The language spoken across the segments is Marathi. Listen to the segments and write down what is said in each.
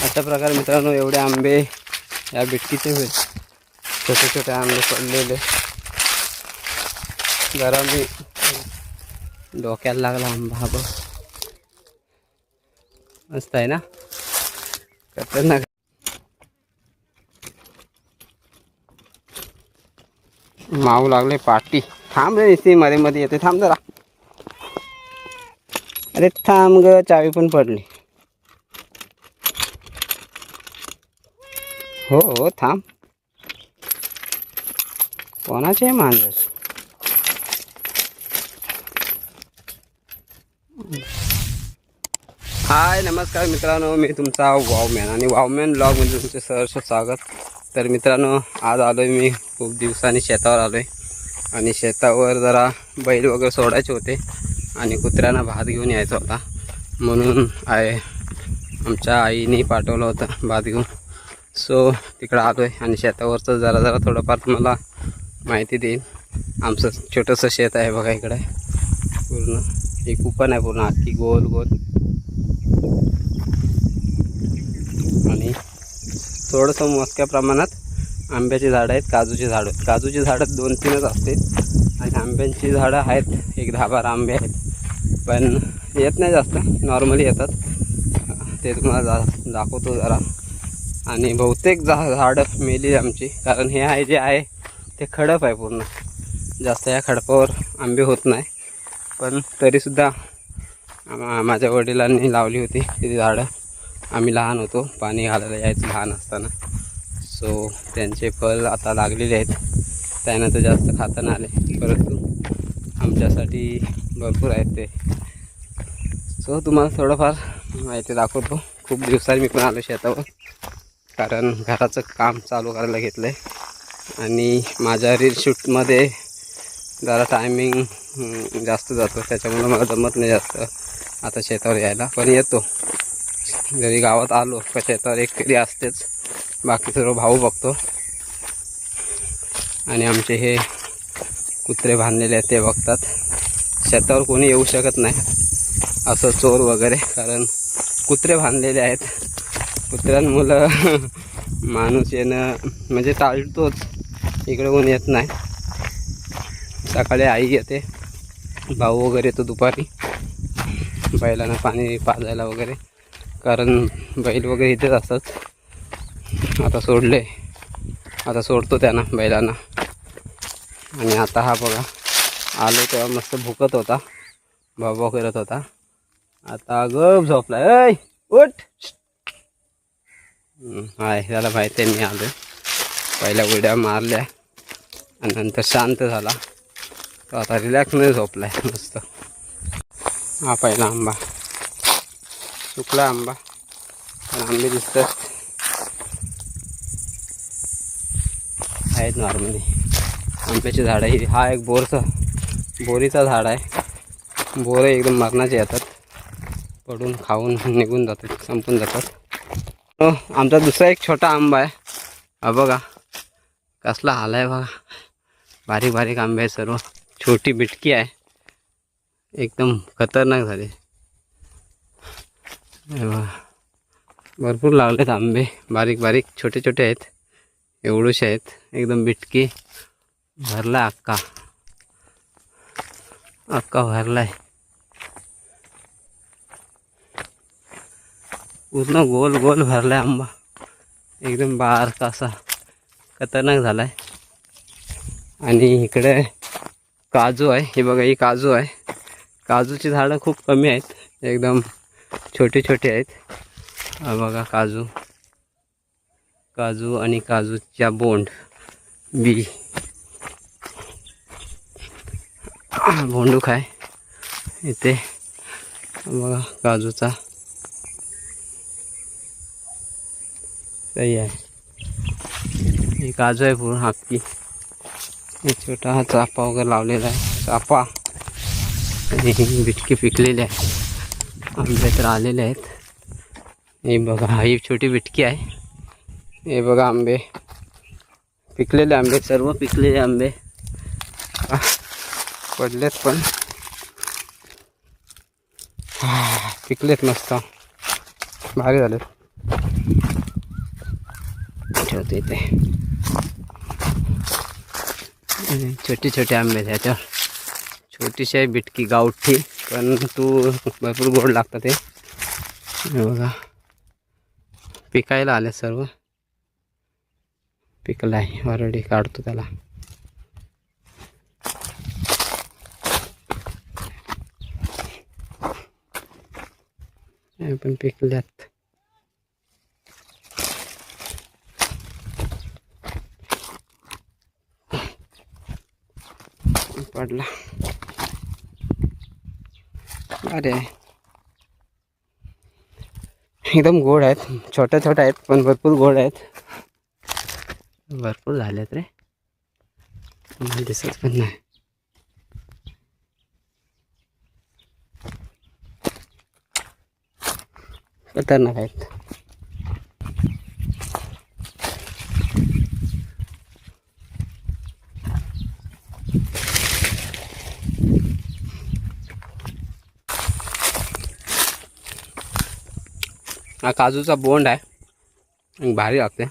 अशा प्रकारे मित्रांनो एवढे आंबे या बिटकीचे होईल. छोटे छोटे आंबे पडलेले. जरा मी डोक्याला लागला आंबा. हा बघ मस्त आहे ना, खतरनाक. माऊ लागले पाटी. थांब रे, इथे मध्ये मध्ये येते. थांब जरा. अरे थांब ग, चावी पण पडली. हो हो थांब. कोणाचे मांजर? हाय नमस्कार मित्रांनो, मी तुमचा वावमॅन आणि वावमॅन ब्लॉगमध्ये तुमचे सहर्ष स्वागत. तर मित्रांनो आज आलो आहे मी खूप दिवसांनी शेतावर आलो आहे आणि शेतावर जरा बैल वगैरे सोडायचे होते आणि कुत्र्यांना भात घेऊन यायचा होता म्हणून आमच्या आईने पाठवलं होतं भात घेऊन. सो तिकडं आलो आहे आणि शेतावरचं जरा थोडंफार तुम्हाला माहिती देईन. आमचं छोटंसं शेत आहे बघा इकडे. पूर्ण एक कुपन आहे पूर्ण अख्खी गोल गोल. आणि थोडंसं मोजक्या प्रमाणात आंब्याची झाडं आहेत, काजूची झाडं. काजूची झाडं 2-3च असते आणि आंब्यांची झाडं आहेत 10-12 आंबे आहेत. पण येत नाही जास्त, नॉर्मली येतात. ते तुम्हाला दाखवतो जरा. आणि बहुतेक झाडं मेली आमची, कारण हे आहे जे आहे ते खडप आहे पूर्ण. जास्त या खडपावर आंबे होत नाही. पण तरीसुद्धा माझ्या वडिलांनी लावली होती ती झाडं. आम्ही लहान होतो, पाणी घालायला यायचं लहान असताना. सो त्यांचे फळ आता लागलेले आहेत. त्यांना तर जास्त खाता नाही आले, परंतु आमच्यासाठी भरपूर आहेत ते. सो तुम्हाला थोडंफार माहिती दाखवतो. खूप दिवसांनी मी पण आलो शेतावर, कारण घराचं काम चालू करायला घेतलं आहे आणि माझ्या रील शूटमध्ये जरा टायमिंग जास्त जातो, त्याच्यामुळे मला जमत नाही जास्त आता शेतावर यायला. पण येतो, जरी गावात आलो का शेतावर एक तरी असतेच. बाकी सर्व भाऊ बघतो आणि आमचे हे कुत्रे बांधलेले आहेत ते बघतात. शेतावर कोणी येऊ शकत नाही असं चोर वगैरे, कारण कुत्रे बांधलेले आहेत. कुत्र्यांमुळं माणूस येणं म्हणजे टाळतोच. इकडे कोणी येत नाही. सकाळी आई येते, भाऊ वगैरे येतो दुपारी बैलांना पाणी पाजायला वगैरे, कारण बैल वगैरे इथेच असतात. आता सोडले, आता सोडतो त्यांना बैलांना. आणि आता हा बघा आलो तेव्हा मस्त भुकत होता, भाऊ करत होता. आता गप झोपलाय. ऐ उठ. हाय, त्याला माहिती आहे मी आलो. पहिल्या उड्या मारल्या आणि नंतर शांत झाला. तो आता रिलॅक्स नाही झोपलाय मस्त. हा पहिला आंबा सुकला आंबा, पण आंबे दिसतात आहेत नॉर्मली. आंब्याची झाडं ही. हा एक बोरीचा झाड आहे. बोरं एकदम मरणाचे येतात, पडून खाऊन निघून जातात, संपून जातात. आमचा दुसरा एक छोटा आंबा आहे. हा बघा कसला आला आहे बघा. बारीक बारीक आंबे आहे सर्व. छोटी बिटकी आहे, एकदम खतरनाक झाले. भरपूर लागलेत आंबे, बारीक बारीक छोटे छोटे आहेत, एवढूशे आहेत. एकदम बिटकी भरला, अक्का भरलाय. पूर्ण गोल गोल भरलाय आंबा, एकदम बारका असा खतरनाक झालाय. आणि इकडे काजू आहे. हे बघा, ही काजू आहे. काजूची झाडं खूप कमी आहेत, एकदम छोटे छोटे आहेत. बघा काजू आणि काजूच्या बी भोंडूक आहे इथे. बघा काजूचा सही आहे. ही काजू आहे पूर्ण अख्खी. एक छोटा हा चाफा वगैरे लावलेला आहे, चाफा. आणि बिटकी पिकलेली आहे. आंबे तर आलेले आहेत. हे बघा, ही छोटी बिटकी आहे. हे बघा आंबे, पिकलेले आंबे, सर्व पिकलेले आंबे पडलेत, पण पिकलेत मस्त, भारी झालेत. होते इथे. छोटे छोटे आंबे त्याच्यावर छोटीशी आहे बिटकी गावठी, पण तू भरपूर गोड लागतं ते. बघा पिकायला आले सर्व, पिकला आहे ऑलरेडी. काढतो त्याला. हे पण पिकल्यात. पडला. अरे एकदम गोड आहेत. छोट्या छोट्या आहेत पण भरपूर गोड आहेत. भरपूर झालेत रे, मला दिसत पण नाही. खतरनाक आहेत. हा काजूचा बोंड आहे, भारी लागते.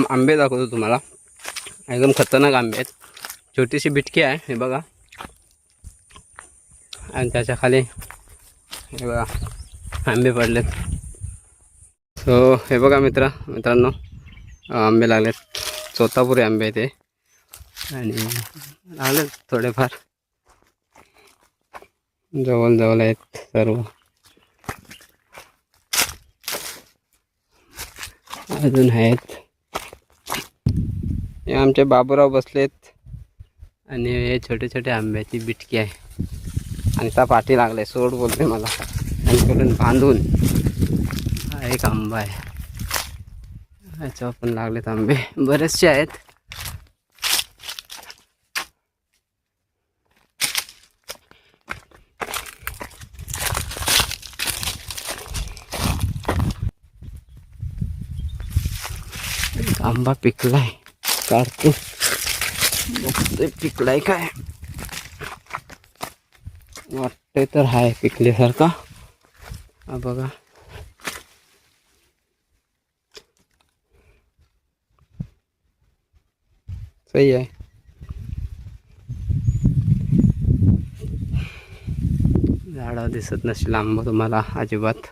आंबे दाखवतो तुम्हाला, एकदम खतरनाक आंबे आहेत. छोटीशी बिटकी आहे हे बघा, आणि त्याच्या खाली हे बघा आंबे पडलेत. सो हे बघा मित्रांनो आंबे लागलेत. चोतापुरी आंबे आहेत ते, आणि लागलेत थोडेफार. जवळ आहेत सर्व. अजून आहेत. हे आमचे बाबूराव बसलेत, आणि हे छोटे छोटे आंब्याची बिटकी आहे. आणि त्या पाठी लागलाय सोड बोलते मला, आणि बांधून. हा एक आंबा आहे, ह्याच्यावर पण लागलेत आंबे बरेचसे आहेत. आंबा पिकलाय, काढतो बघतोय पिकलाय काय. वाटतंय तर हाय पिकल्यासारखा. हा बघा सही आहे. झाडं दिसत नसेल आंबा तुम्हाला अजिबात,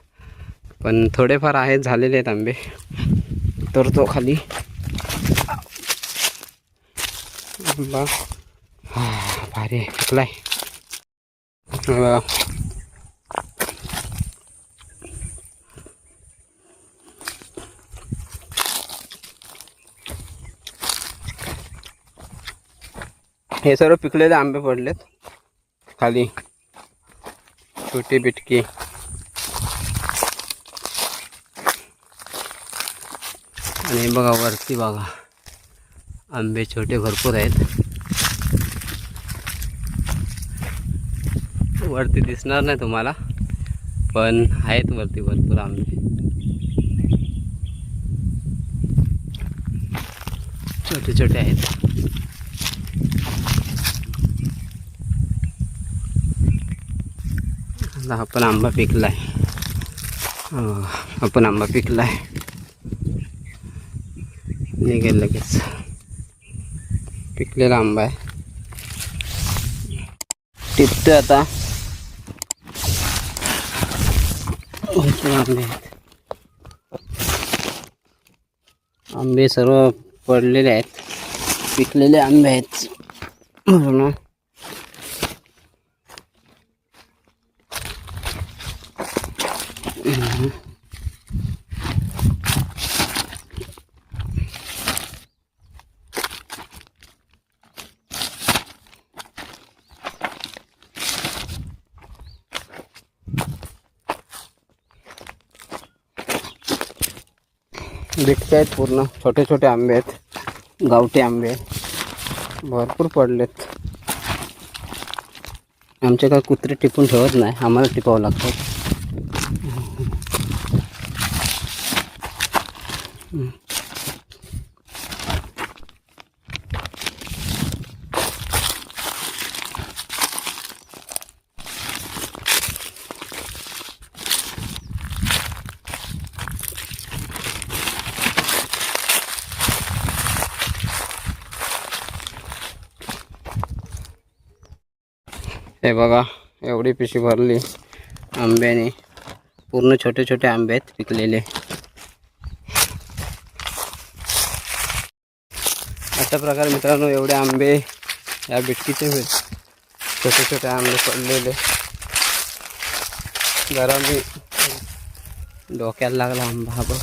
पण थोडेफार आहेत, झालेले आहेत आंबे. तर तो खाली आंबा भारी आहे, पिकलाय. हे सर्व पिकलेले आंबे पडलेत खाली. छोटी बिटकी, आणि बघा वरती बघा आंबे छोटे भरपूर आहेत. वरती दिसणार नाही तुम्हाला, पण आहेत वरती भरपूर आंबे. छोटे छोटे आहेत. हा पण आंबा पिकलाय. आपण आंबा पिकलाय, निघेल लगेच. पिकलेला आंबा आहे, टिपतोय आता. आंबे आंबे सर्व पडलेले आहेत, पिकलेले आंबे आहेत म्हणून. बिटके आहेत पूर्ण, छोटे छोटे आंबे आहेत, गावठी आंबे भरपूर पडलेत. आमचे काय कुत्रे टिपून ठेवत नाही, आम्हाला टिपावं लागतं. हे बघा एवढी पिशवी भरली आंब्याने, पूर्ण छोटे छोटे आंबे आहेत पिकलेले. अशा प्रकारे मित्रांनो एवढे आंबे या बिट्टीचे छोटे छोटे आंबे पडलेले. जरा मी डोक्याला लागला आंबा. हा बघ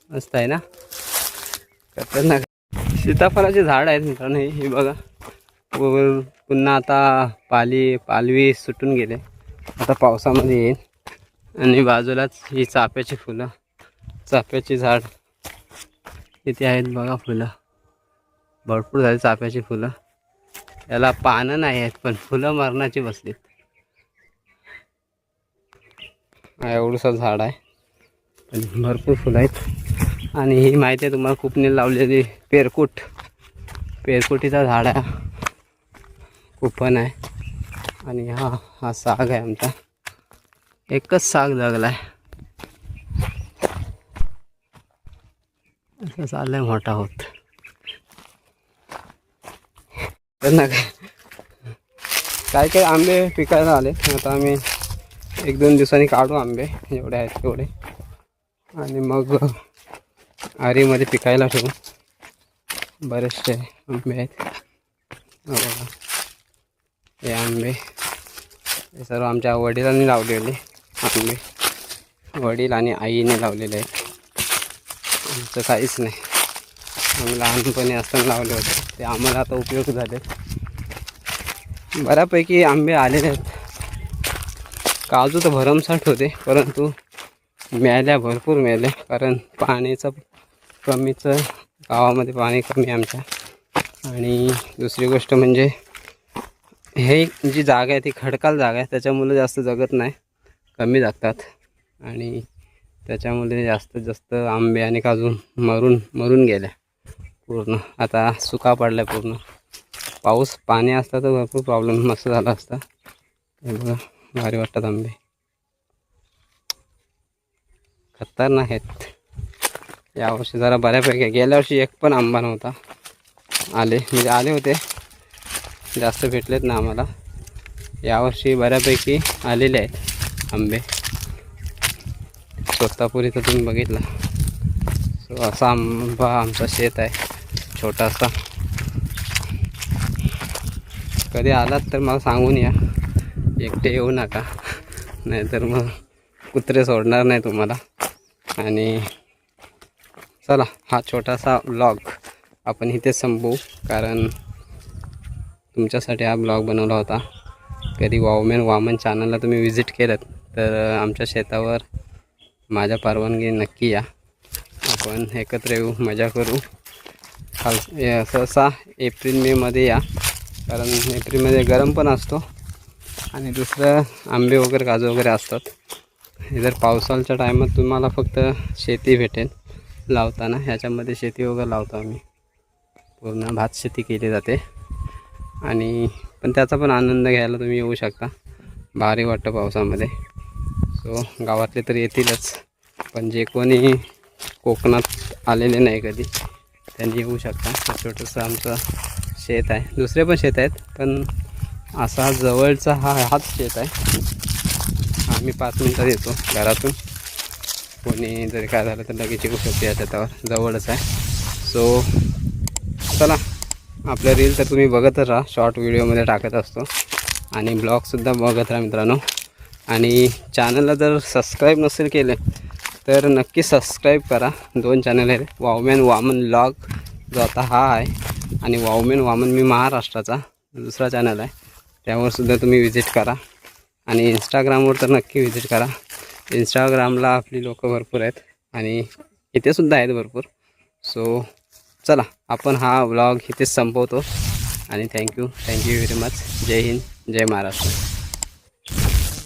मस्त आहे ना, खतरनाक. सीताफळाचे झाड आहेत मित्रांनो हे बघा. पुन्हा आता पालवी सुटून गेले, आता पावसामध्ये येईल. आणि बाजूलाच ही चाफ्याची फुलं, चाफ्याची झाड किती आहेत बघा. फुलं भरपूर झाली चाफ्याची फुलं. याला पानं नाही आहेत पण फुलं मरणाची बसलीत. हा एवढंसं झाड आहे पण भरपूर फुलं आहेत. आणि ही माहिती आहे तुम्हाला खूपने लावलेली पेरकुटीचा झाड आहे, कुपन आहे. आणि हा साग आहे आमचा, एकच साग जगला आहे. असं चाललंय मोठा होत. त्यांना काय आंबे पिकायला आले. आता आम्ही 1-2 दिवसांनी काढू आंबे जेवढे आहेत तेवढे, आणि मग आरीमध्ये पिकायला ठेवू. बरेचसे आंबे आहेत बघा. हे आंबे हे सर्व आमच्या वडिलांनी लावलेले आंबे, वडील आणि आईने लावलेले आहेत. आमचं काहीच नाही, आम्ही लहानपणी असताना लावले होते ते, आम्हाला आता उपयोग झाले. बऱ्यापैकी आंबे आलेले आहेत. काजू तर भरमसाठ होते परंतु भरपूर मिळाले, कारण पाण्याचं कमीचं, गावामध्ये पाणी कमी आमच्या. आणि दुसरी गोष्ट म्हणजे हे जी जागा आहे ती खडकाळ जागा आहे, त्याच्यामुळे जास्त जगत नाही, कमी जगतात. आणि त्याच्यामुळे जास्तीत जास्त आंबे आणि काजू मरून गेल्या पूर्ण. आता सुका पडला पूर्ण. पाणी असता तर भरपूर प्रॉब्लेम मस्त झाला असता. हे बघा भारी वाटतात आंबे, खतरनाक आहेत. यावर्षी जरा बऱ्यापैकी, गेल्या वर्षी एक पण आंबा नव्हता म्हणजे आले होते, जास्त भेटलेत ना आम्हाला. यावर्षी बऱ्यापैकी आलेले आहेत आंबे. स्वतःपुरी तर तुम्ही बघितला. सो असा आंबा आमचा शेत आहे छोटासा. कधी आलात तर मला सांगून या, एकटे येऊ नका, नाहीतर मग कुत्रे सोडणार नाही तुम्हाला. आणि चला हा छोटासा ब्लॉग आपण इथे संपवू, कारण तुमच्यासाठी हा ब्लॉग बनवला होता. कधी वामन चॅनलला तुम्ही विजिट केलं तर आमच्या शेतावर माझ्या परवानगी नक्की या, आपण एकत्र येऊ, मजा करू. सहसा एप्रिल-मे मध्ये या, कारण एप्रिलमध्ये गरम पण असतो आणि दुसरं आंबे वगैरे काजू वगैरे असतात. जर पावसाळ्याच्या टायमात तुम्हाला फक्त शेती भेटेल लावताना. ह्याच्यामध्ये शेती वगैरे लावतो आम्ही, पूर्ण भात शेती केली जाते. आणि पण त्याचा पण आनंद घ्यायला तुम्ही येऊ शकता, भारी वाटतं पावसामध्ये. सो गावातले तर येतीलच, पण जे कोणी कोकणात आलेले नाही कधी त्यांनी येऊ शकता. छोटंसं आमचं शेत आहे, दुसरे पण शेत आहेत पण असा जवळचा हाच शेत आहे. आम्ही 5 मिनटात येतो घरातून, कोणी जरी काय झालं तर लगेच येऊ शकतो या शेतावर, जवळच आहे. सो चला, आपल्या रील तर तुम्ही बघतच राहा, शॉर्ट व्हिडिओमध्ये टाकत असतो. आणि ब्लॉगसुद्धा बघत राहा मित्रांनो. आणि चॅनलला जर सबस्क्राईब नसेल केले तर नक्की सबस्क्राईब करा. 2 चॅनल आहेत, वामन व्लॉग जो आता हा आहे, आणि वामन मी महाराष्ट्राचा दुसरा चॅनल आहे, त्यावरसुद्धा तुम्ही विजिट करा. आणि इंस्टाग्रामवर तर नक्की विजिट करा. इंस्टाग्रामला आपली लोकं भरपूर आहेत आणि इथेसुद्धा आहेत भरपूर. सो चला आपण हा व्लॉग इथेच संपवतो. आणि थँक्यू व्हेरी मच. जय हिंद, जय महाराष्ट्र.